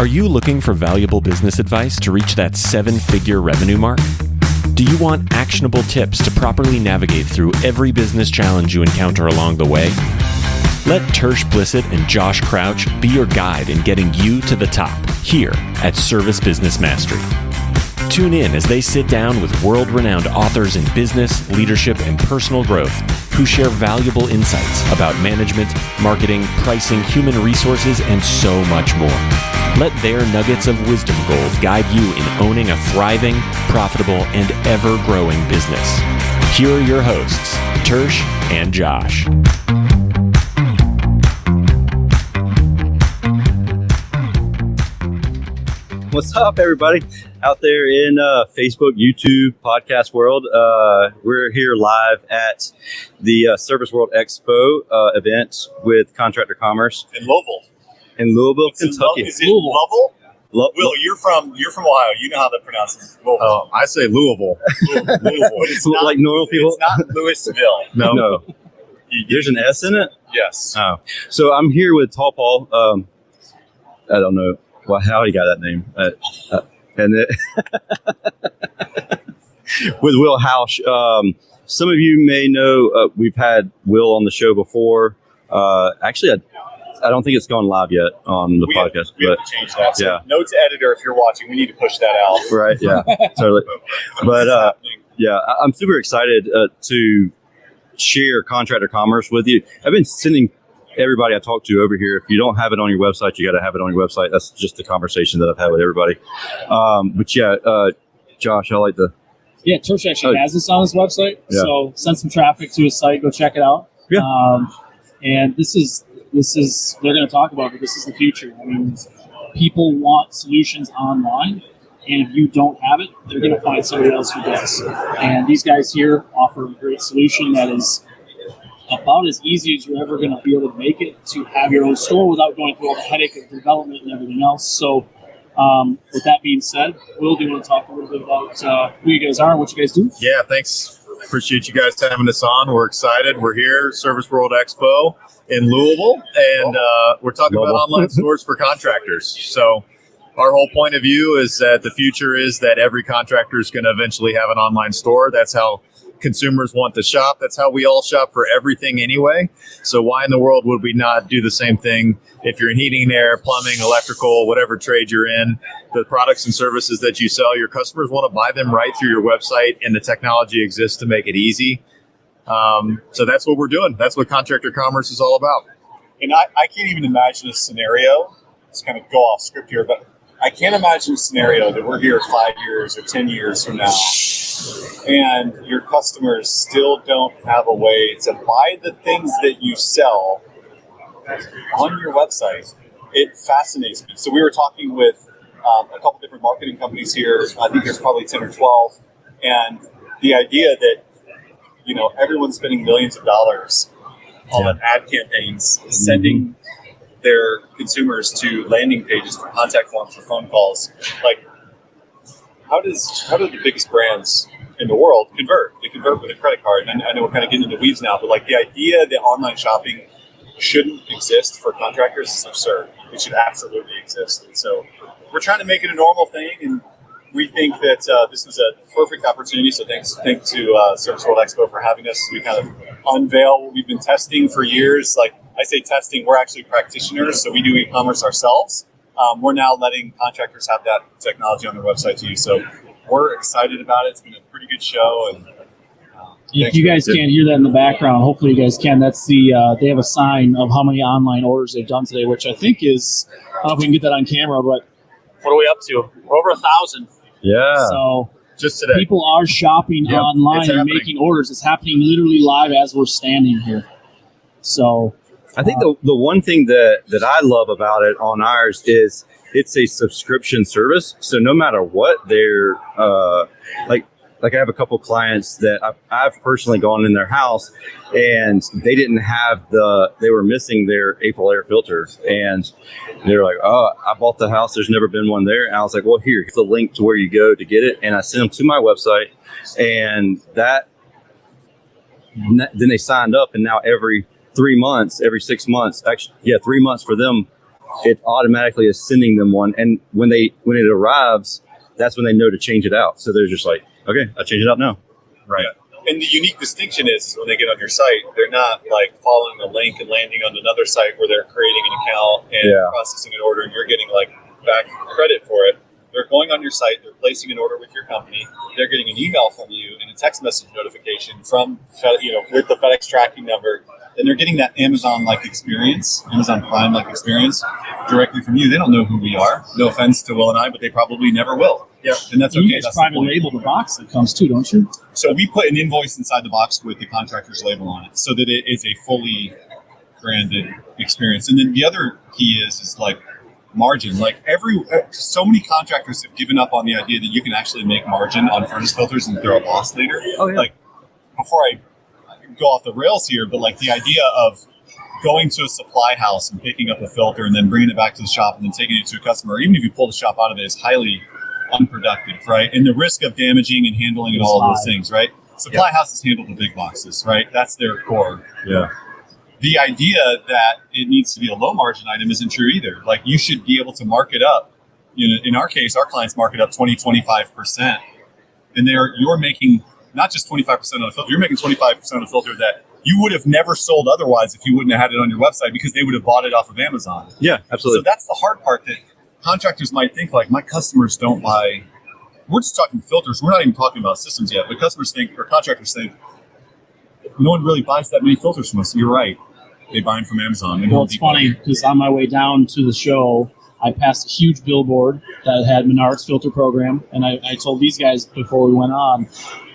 Are you looking for valuable business advice to reach that 7-figure revenue mark? Do you want actionable tips to properly navigate through every business challenge you encounter along the way? Let Tersh Blissett and Josh Crouch be your guide in getting you to the top here at Service Business Mastery. Tune in as they sit down with world-renowned authors in business, leadership, and personal growth who share valuable insights about management, marketing, pricing, human resources, and so much more. Let their nuggets of wisdom gold guide you in owning a thriving, profitable, and ever-growing business. Here are your hosts, Tersh and Josh. What's up, everybody out there in Facebook, YouTube, podcast world? We're here live at the Service World Expo event with Contractor Commerce in Louisville. In Louisville, It's Kentucky. Is it Louisville? Will, you're from Ohio. You know how to pronounce it. Louisville. I say Louisville. Louisville. But it's not, like normal people? It's not Louisville. No. There's an S in it? Yes. Oh. So I'm here with Tall Paul. I don't know how he got that name. With Will Housh. Some of you may know we've had Will on the show before. Actually, I don't think it's gone live yet on the podcast. We have to change that. So yeah. Note to editor, if you're watching, we need to push that out. Right, yeah, totally. But yeah, I'm super excited to share Contractor Commerce with you. I've been sending everybody I talk to over here. If you don't have it on your website, you got to have it on your website. That's just the conversation that I've had with everybody. But yeah, Josh, I like the... Yeah, Tersh actually has this on his website. Yeah. So send some traffic to his site. Go check it out. Yeah. And this is they're going to talk about it. This is the future. I mean, people want solutions online, and if you don't have it, they're going to find somebody else who does. And these guys here offer a great solution that is about as easy as you're ever going to be able to make it to have your own store without going through all the headache of development and everything else. So with that being said, Will, do you want to talk a little bit about who you guys are and what you guys do? Yeah, thanks. Appreciate you guys having us on. We're excited. We're here, Service World Expo in Louisville, and we're talking about online stores for contractors. So our whole point of view is that the future is that every contractor is going to eventually have an online store. That's how consumers want to shop. That's how we all shop for everything anyway. So why in the world would we not do the same thing if you're in heating and air, plumbing, electrical, whatever trade you're in? The products and services that you sell, your customers want to buy them right through your website, and the technology exists to make it easy. So that's what we're doing. That's what Contractor Commerce is all about. And I can't even imagine a scenario. Let's kind of go off script here, but I can't imagine a scenario that we're here 5 years or 10 years from now, and your customers still don't have a way to buy the things that you sell on your website. It fascinates me. So we were talking with a couple different marketing companies here. I think there's probably 10 or 12. And the idea that, everyone's spending millions of dollars on ad campaigns, sending their consumers to landing pages for contact forms or phone calls. Like, how do the biggest brands in the world convert? They convert with a credit card. And I know we're kind of getting into the weeds now, but like the idea that online shopping shouldn't exist for contractors is absurd. It should absolutely exist. And so we're trying to make it a normal thing, and we think that this was a perfect opportunity. So thanks to Service World Expo for having us. We kind of unveil what we've been testing for years. Like I say testing, we're actually practitioners, so we do e-commerce ourselves. We're now letting contractors have that technology on their website to use. So we're excited about it. It's been a pretty good show. And if you guys can't hear that in the background, hopefully you guys can. That's they have a sign of how many online orders they've done today, which I think is, I don't know if we can get that on camera, but what are we up to? We're over 1,000. Yeah. So just today, people are shopping online and making orders. It's happening literally live as we're standing here. So I think the one thing that I love about it on ours is it's a subscription service. So no matter what they're like I have a couple clients that I've personally gone in their house and they didn't have they were missing their April air filter, and they're like, oh, I bought the house, there's never been one there. And I was like, well, here's the link to where you go to get it. And I sent them to my website, and then they signed up, and now every 3 months, every 6 months, actually, 3 months for them, it automatically is sending them one. And when it arrives, that's when they know to change it out. So they're just like, okay, I change it out now. Right. And the unique distinction is when they get on your site, they're not like following a link and landing on another site where they're creating an account and processing an order and you're getting like back credit for it. They're going on your site, they're placing an order with your company, they're getting an email from you and a text message notification from, with the FedEx tracking number, and they're getting that Amazon-like experience, Amazon Prime-like experience directly from you. They don't know who we are. No offense to Will and I, but they probably never will. Yeah, and that's okay. You guys private label the box that comes too, don't you? So we put an invoice inside the box with the contractor's label on it, so that it is a fully branded experience. And then the other key is like margin. Like so many contractors have given up on the idea that you can actually make margin on furnace filters and throw a loss later. Oh, yeah. Like before I go off the rails here, but like the idea of going to a supply house and picking up a filter and then bringing it back to the shop and then taking it to a customer, or even if you pull the shop out of it, is highly unproductive, right? And the risk of damaging and handling and all of those things, right? Supply houses handle the big boxes, right? That's their core. Yeah. The idea that it needs to be a low margin item isn't true either. Like you should be able to mark it up. You know, in our case, our clients mark it up 20-25%. And you're making not just 25% on a filter, you're making 25% on a filter that you would have never sold otherwise if you wouldn't have had it on your website because they would have bought it off of Amazon. Yeah, absolutely. So that's the hard part that contractors might think like, my customers don't buy. We're just talking filters. We're not even talking about systems yet. But customers think, or contractors think, no one really buys that many filters from us. You're right. They buy them from Amazon. Well, it's funny because on my way down to the show, I passed a huge billboard that had Menards filter program. And I told these guys before we went on,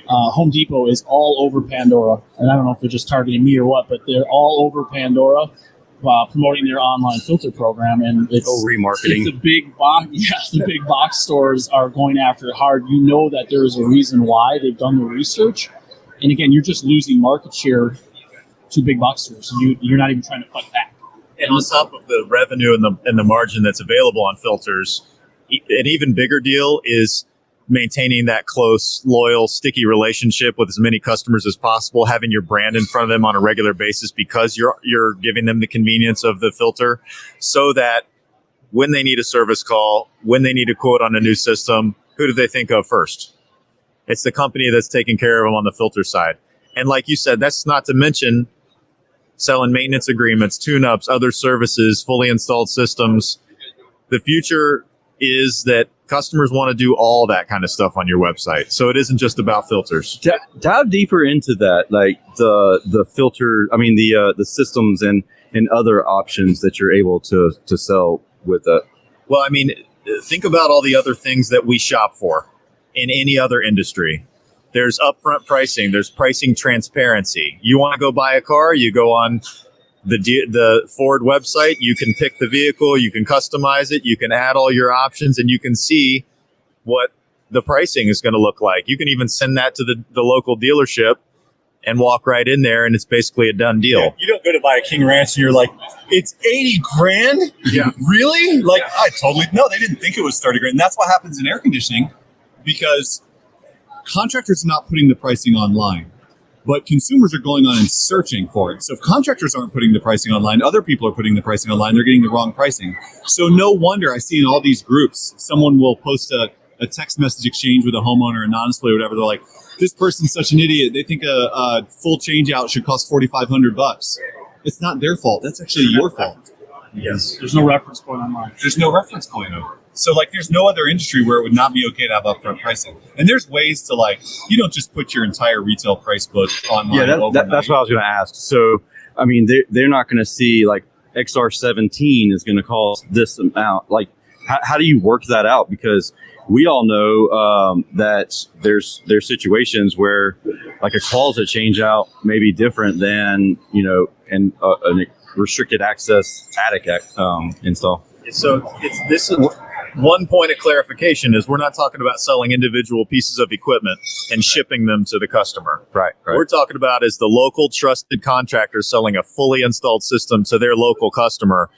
Home Depot is all over Pandora. And I don't know if they're just targeting me or what, but they're all over Pandora. Promoting their online filter program, and it's remarketing. The big box, the big box stores are going after it hard. You know that there is a reason why they've done the research, and again, you're just losing market share to big box stores. You're not even trying to fight back. And on top of the revenue and the margin that's available on filters, an even bigger deal is maintaining that close, loyal, sticky relationship with as many customers as possible, having your brand in front of them on a regular basis because you're giving them the convenience of the filter, so that when they need a service call, when they need a quote on a new system, who do they think of first? It's the company that's taking care of them on the filter side. And like you said, that's not to mention selling maintenance agreements, tune-ups, other services, fully installed systems. The future is that customers want to do all that kind of stuff on your website. So it isn't just about filters. Dive deeper into that, like the filter, the systems and other options that you're able to sell with that. Well, think about all the other things that we shop for in any other industry. There's upfront pricing. There's pricing transparency. You want to go buy a car, you go on the Ford website, you can pick the vehicle, you can customize it, you can add all your options, and you can see what the pricing is going to look like. You can even send that to the local dealership and walk right in there, and it's basically a done deal. Yeah, you don't go to buy a King Ranch and you're like, it's 80 grand? Yeah. Really? Like, no, they didn't think it was 30 grand. And that's what happens in air conditioning because contractors are not putting the pricing online. But consumers are going on and searching for it. So if contractors aren't putting the pricing online, other people are putting the pricing online, they're getting the wrong pricing. So no wonder I see in all these groups, someone will post a text message exchange with a homeowner, a non-display, whatever. They're like, this person's such an idiot. They think a full change out should cost $4,500. It's not their fault. That's actually your fault. Yes. There's no reference point online. There's no reference point over. So like there's no other industry where it would not be okay to have upfront pricing. And there's ways to you don't just put your entire retail price book online. Yeah, that's what I was going to ask. So, they're not going to see like XR17 is going to cost this amount. Like, how do you work that out? Because we all know that there's situations where like a closet change out may be different than, a restricted access attic install. So this is one point of clarification is we're not talking about selling individual pieces of equipment and shipping them to the customer. Right. What we're talking about is the local trusted contractor selling a fully installed system to their local customer.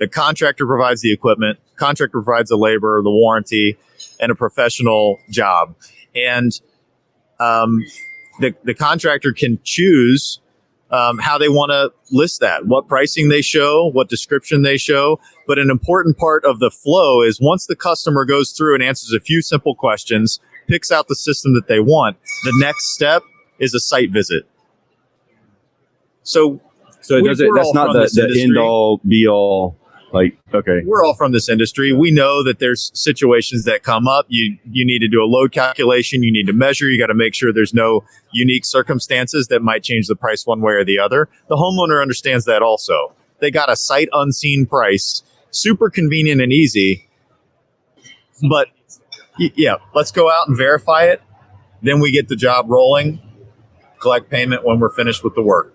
The contractor provides the equipment, contractor provides the labor, the warranty, and a professional job. And the contractor can choose how they want to list that, what pricing they show, what description they show. But an important part of the flow is once the customer goes through and answers a few simple questions, picks out the system that they want, the next step is a site visit. So it doesn't. That's not the end all be all. Like, okay, we're all from this industry. We know that there's situations that come up. You need to do a load calculation. You need to measure. You got to make sure there's no unique circumstances that might change the price one way or the other. The homeowner understands that also. They got a sight unseen price, super convenient and easy. But yeah, let's go out and verify it. Then we get the job rolling, collect payment when we're finished with the work.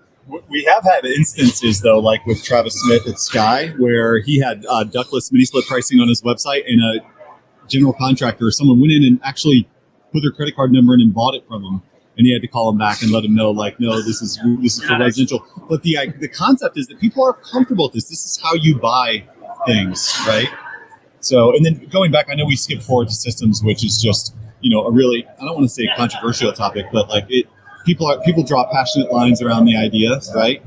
We have had instances, though, like with Travis Smith at Sky, where he had ductless mini-split pricing on his website, and a general contractor, someone went in and actually put their credit card number in and bought it from him, and he had to call him back and let him know, like, no, this is for residential. But the concept is that people are comfortable with this. This is how you buy things, right? So, and then going back, I know we skipped forward to systems, which is just, a really, I don't want to say controversial topic, but like people draw passionate lines around the idea, right?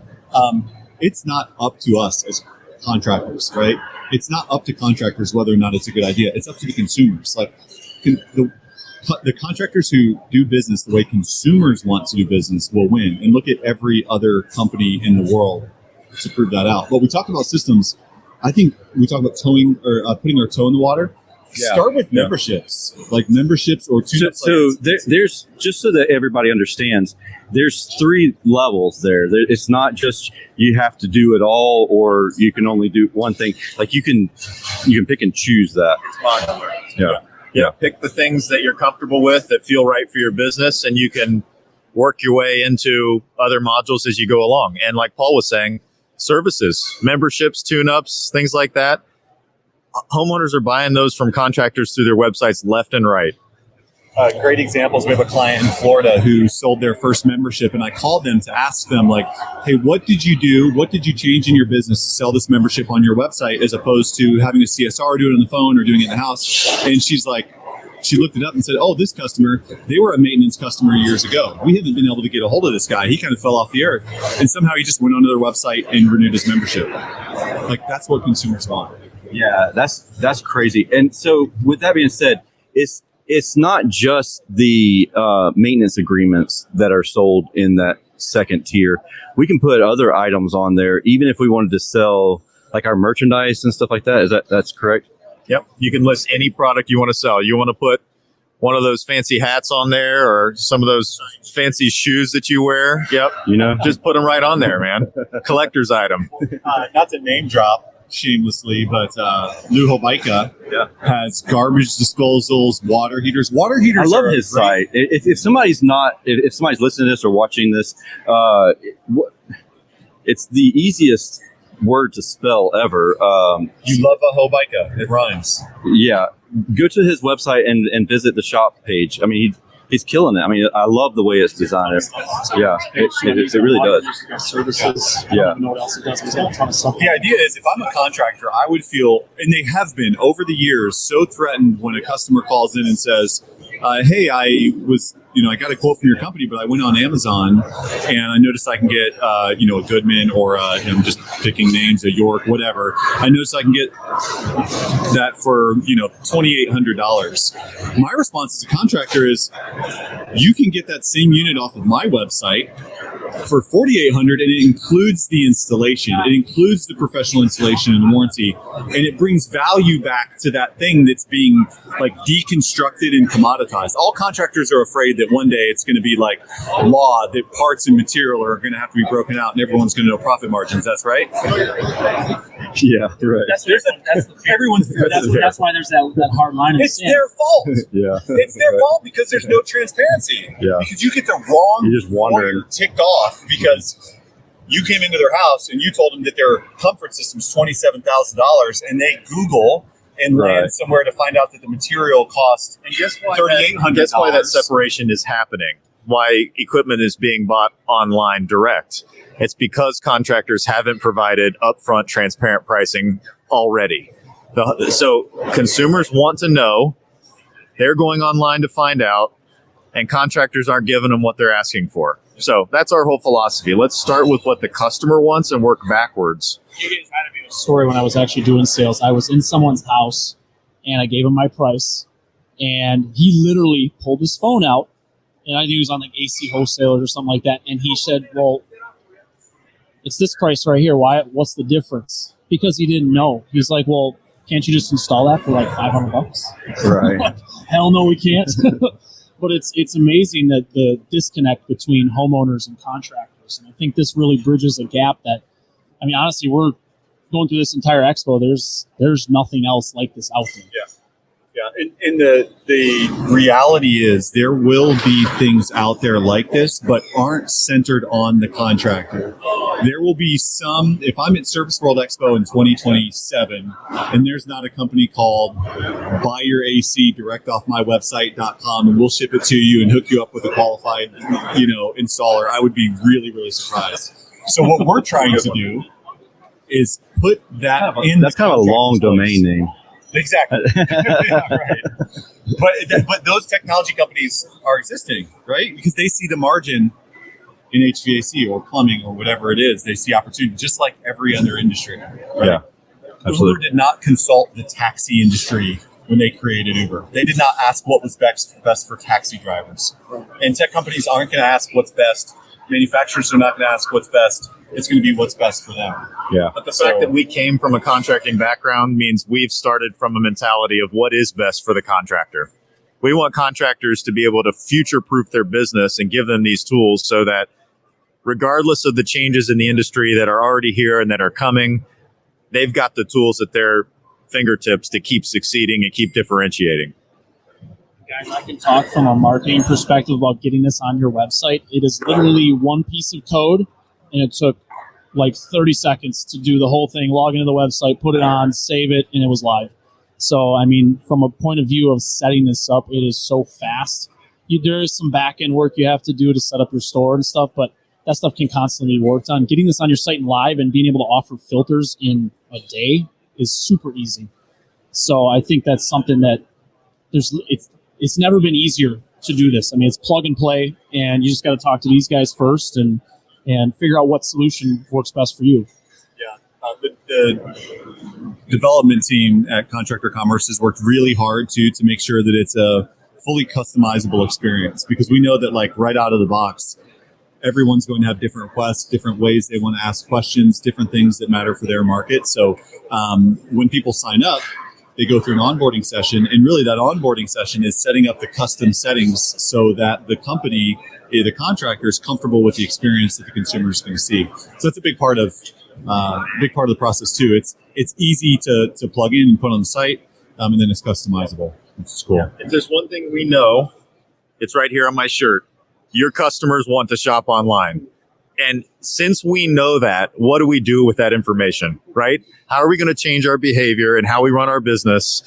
It's not up to us as contractors, right? It's not up to contractors whether or not it's a good idea. It's up to the consumers. Like the contractors who do business the way consumers want to do business will win. And look at every other company in the world to prove that out. But we talk about systems. I think we talk about towing or putting our toe in the water. Yeah. Start with memberships, like memberships or two. So there's, just so that everybody understands, there's 3 levels there. It's not just you have to do it all or you can only do one thing. Like you can pick and choose that. Yeah. Pick the things that you're comfortable with that feel right for your business, and you can work your way into other modules as you go along. And like Paul was saying, services, memberships, tune-ups, things like that. Homeowners are buying those from contractors through their websites left and right. Great examples. We have a client in Florida who sold their first membership, and I called them to ask them, like, hey, what did you do? What did you change in your business to sell this membership on your website as opposed to having a CSR do it on the phone or doing it in the house? And she's like, she looked it up and said, oh, this customer, they were a maintenance customer years ago. We haven't been able to get a hold of this guy. He kind of fell off the earth. And somehow he just went onto their website and renewed his membership. Like, that's what consumers want. Yeah, that's crazy. And so with that being said, it's not just the maintenance agreements that are sold in that second tier. We can put other items on there, even if we wanted to sell like our merchandise and stuff like that. That's correct? Yep. You can list any product you want to sell. You want to put one of those fancy hats on there or some of those fancy shoes that you wear. Yep. Just put them right on there, man. Collector's item. Not to name drop shamelessly, but Luhobaika has garbage disposals, water heaters. I love his site. If somebody's listening to this or watching this, it's the easiest word to spell ever. You love Luhobaika. It rhymes. Yeah. Go to his website and visit the shop page. I mean, he's killing it. I mean, I love the way it's designed. Yeah, it really does. Services. Yeah. I don't even know what else it does. It's got a ton of stuff. The idea is, if I'm a contractor, I would feel, and they have been over the years, so threatened when a customer calls in and says, hey, I got a quote from your company, but I went on Amazon and I noticed I can get, a Goodman or I'm just picking names, a York, whatever. I noticed I can get that for, $2,800. My response as a contractor is, you can get that same unit off of my website for $4,800, and it includes the installation. It includes the professional installation and warranty, and it brings value back to that thing that's being like deconstructed and commoditized. All contractors are afraid that one day it's going to be like law that parts and material are going to have to be broken out, and everyone's going to know profit margins. That's right. Yeah, right. That's why there's that hard line. It's their fault. Yeah, it's their fault because there's no transparency. Yeah, because you get the wrong. You're just wondering, ticked off because you came into their house and you told them that their comfort system's $27,000, and they Google and land somewhere to find out that the material cost $3,800. Guess why that separation is happening? Why equipment is being bought online direct? It's because contractors haven't provided upfront transparent pricing already. So consumers want to know, they're going online to find out, and contractors aren't giving them what they're asking for. So that's our whole philosophy. Let's start with what the customer wants and work backwards. Story when I was actually doing sales. I was in someone's house and I gave him my price, and he literally pulled his phone out, and I knew he was on like AC Wholesalers or something like that, and he said, "Well, it's this price right here. Why? What's the difference?" Because he didn't know. He's like, "Well, can't you just install that for like $500?" Right. Hell no, we can't. But it's amazing that the disconnect between homeowners and contractors, and I think this really bridges a gap that, I mean, honestly, we're going through this entire expo. There's nothing else like this out there. Yeah, and the reality is there will be things out there like this, but aren't centered on the contractor. There will be some, if I'm at Service World Expo in 2027, and there's not a company called Buy Your AC direct off my website.com and we'll ship it to you and hook you up with a qualified, installer, I would be really, really surprised. So what we're trying to do is put that in. That's kind of a long domain name. Exactly. Yeah, right. But those technology companies are existing, right? Because they see the margin in HVAC or plumbing or whatever it is. They see opportunity, just like every other industry. Right? Yeah, absolutely. Uber did not consult the taxi industry when they created Uber. They did not ask what was best for taxi drivers. And tech companies aren't going to ask what's best. Manufacturers are not going to ask what's best. It's going to be what's best for them. Yeah. But the fact that we came from a contracting background means we've started from a mentality of what is best for the contractor. We want contractors to be able to future-proof their business and give them these tools so that regardless of the changes in the industry that are already here and that are coming, they've got the tools at their fingertips to keep succeeding and keep differentiating. Guys, I can talk from a marketing perspective about getting this on your website. It is literally one piece of code, and it took like 30 seconds to do the whole thing, log into the website, put it on, save it, and it was live. So, I mean, from a point of view of setting this up, it is so fast. There is some back-end work you have to do to set up your store and stuff, but that stuff can constantly be worked on. Getting this on your site and live and being able to offer filters in a day is super easy. So I think that's something that it's never been easier to do this. I mean, it's plug and play, and you just got to talk to these guys first and figure out what solution works best for you. Yeah. The development team at Contractor Commerce has worked really hard to make sure that it's a fully customizable experience, because we know that, like, right out of the box, everyone's going to have different requests, different ways they want to ask questions, different things that matter for their market. So when people sign up, they go through an onboarding session, and really that onboarding session is setting up the custom settings so that the company, the contractor, is comfortable with the experience that the consumer is going to see. So that's a big part of the process too. It's easy to plug in and put on the site, and then it's customizable, which is cool. Yeah. If there's one thing we know, it's right here on my shirt. Your customers want to shop online. And since we know that, what do we do with that information, right? How are we going to change our behavior and how we run our business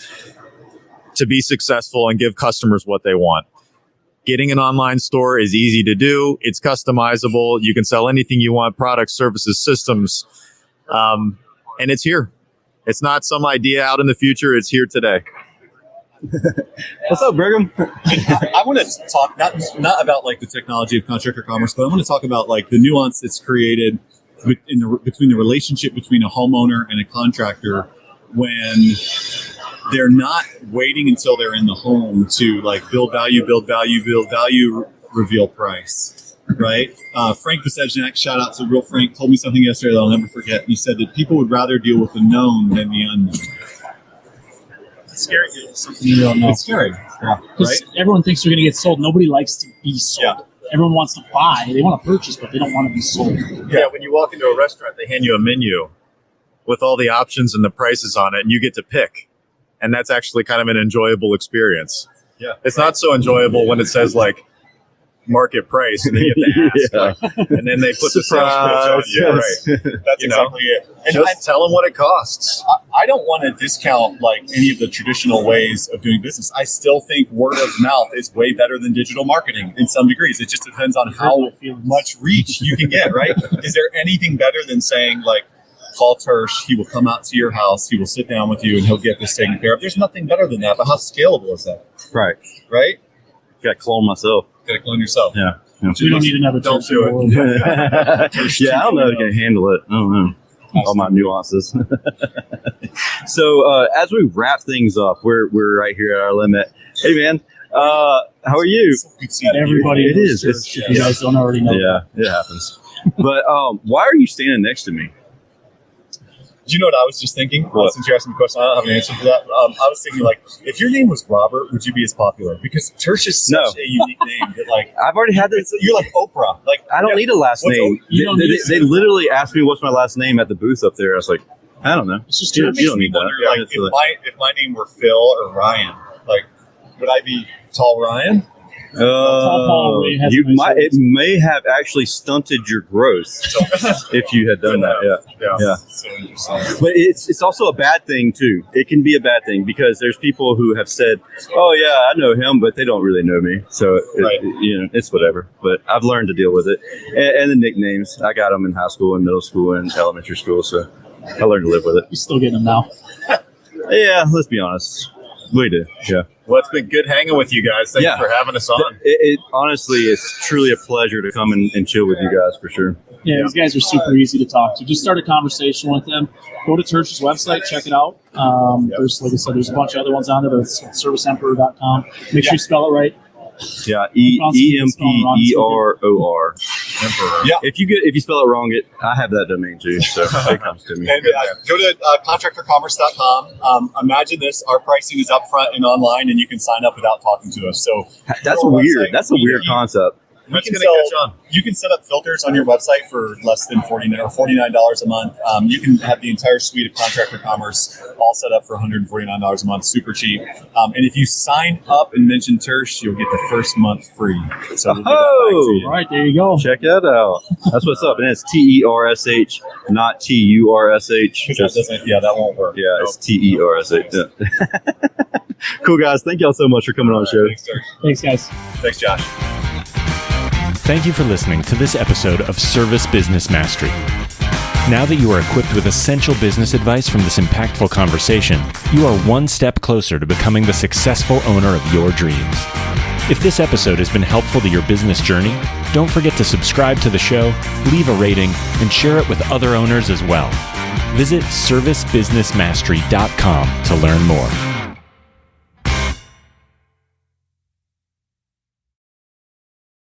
to be successful and give customers what they want? Getting an online store is easy to do. It's customizable. You can sell anything you want, products, services, systems. And it's here. It's not some idea out in the future. It's here today. What's up, Brigham? I want to talk not about like the technology of Contractor Commerce, but I want to talk about like the nuance that's created between the relationship between a homeowner and a contractor when they're not waiting until they're in the home to like build value, reveal price, right? Frank Besejnak, shout out to Real Frank, told me something yesterday that I'll never forget. He said that people would rather deal with the known than the unknown. It's scary. Something you don't know. It's scary, yeah, right? Everyone thinks they're going to get sold. Nobody likes to be sold. Yeah. Everyone wants to buy. They want to purchase, but they don't want to be sold. Yeah, when you walk into a restaurant, they hand you a menu with all the options and the prices on it, and you get to pick. And that's actually kind of an enjoyable experience. Yeah. It's not so enjoyable when it says like market price and then you have to ask. Like, and then they put the sales pitch on you. Right. That's exactly it. And just tell them what it costs. I don't want to discount like any of the traditional ways of doing business. I still think word of mouth is way better than digital marketing in some degrees. It just depends on how much reach you can get, right? Is there anything better than saying like, call Housh, he will come out to your house, he will sit down with you, and he'll get this taken care of? There's nothing better than that, but how scalable is that? Right. Right? Got to clone myself. Got to clone yourself. Yeah. We don't need another Don't Tersh do in it. the world. Yeah, I don't know if I can handle it. I don't know. All my nuances. So as we wrap things up, we're right here at our limit. Hey man, how are you? Good seeing you. Everybody It knows is. It's- Tersh, if you guys don't already know. Yeah, it happens. But why are you standing next to me? Do you know what I was just thinking? What? Since you're asking me a question, I don't have an answer for that. I was thinking, like, if your name was Robert, would you be as popular? Because Tersh is such a unique name that, like, I've already had this. you're like Oprah. Like, I don't need a last What's name. You don't need They literally asked me what's my last name at the booth up there. I was like, I don't know. It's just You Tersh. don't need that. wonder, Yeah, like, it's like- if my name were Phil or Ryan, like, would I be Tall Ryan? Paul Ray has you a nice might. voice. It may have actually stunted your growth if you had done that. Yeah. So interesting. But it's also a bad thing too. It can be a bad thing because there's people who have said, "Oh yeah, I know him," but they don't really know me. So Right. it's whatever. But I've learned to deal with it. And the nicknames, I got them in high school and middle school and elementary school, so I learned to live with it. You're still getting them now. Yeah, let's be honest, we do. Yeah. Well, it's been good hanging with you guys. Thank Yeah. you for having us on. It honestly, it's truly a pleasure to come and chill with you guys for sure. Yeah, these guys are super easy to talk to. Just start a conversation with them. Go to Tersh's website, check it out. There's, like I said, there's a bunch of other ones on there, but it's serviceemperor.com. Make sure you spell it right. Yeah, EMPEROR. Yeah. If you spell it wrong, I have that domain too, so it comes to me. And go to contractorcommerce.com. Imagine this: our pricing is upfront and online, and you can sign up without talking to us. So That's your weird. website, That's a weird concept. That's can going to catch sell- on. You can set up filters on your website for less than $49 a month. You can have the entire suite of Contractor Commerce all set up for $149 a month, super cheap. And if you sign up and mention Tersh, you'll get the first month free. So we'll give that back to you. All right, there you go. Check that out. That's what's up. And it's TERSH, not TURSH. That won't work. Yeah, it's TERSH. Yeah. Cool, guys. Thank y'all so much for coming on the show. Thanks, Tersh. Thanks, guys. Thanks, Josh. Thank you for listening to this episode of Service Business Mastery. Now that you are equipped with essential business advice from this impactful conversation, you are one step closer to becoming the successful owner of your dreams. If this episode has been helpful to your business journey, don't forget to subscribe to the show, leave a rating, and share it with other owners as well. Visit servicebusinessmastery.com to learn more.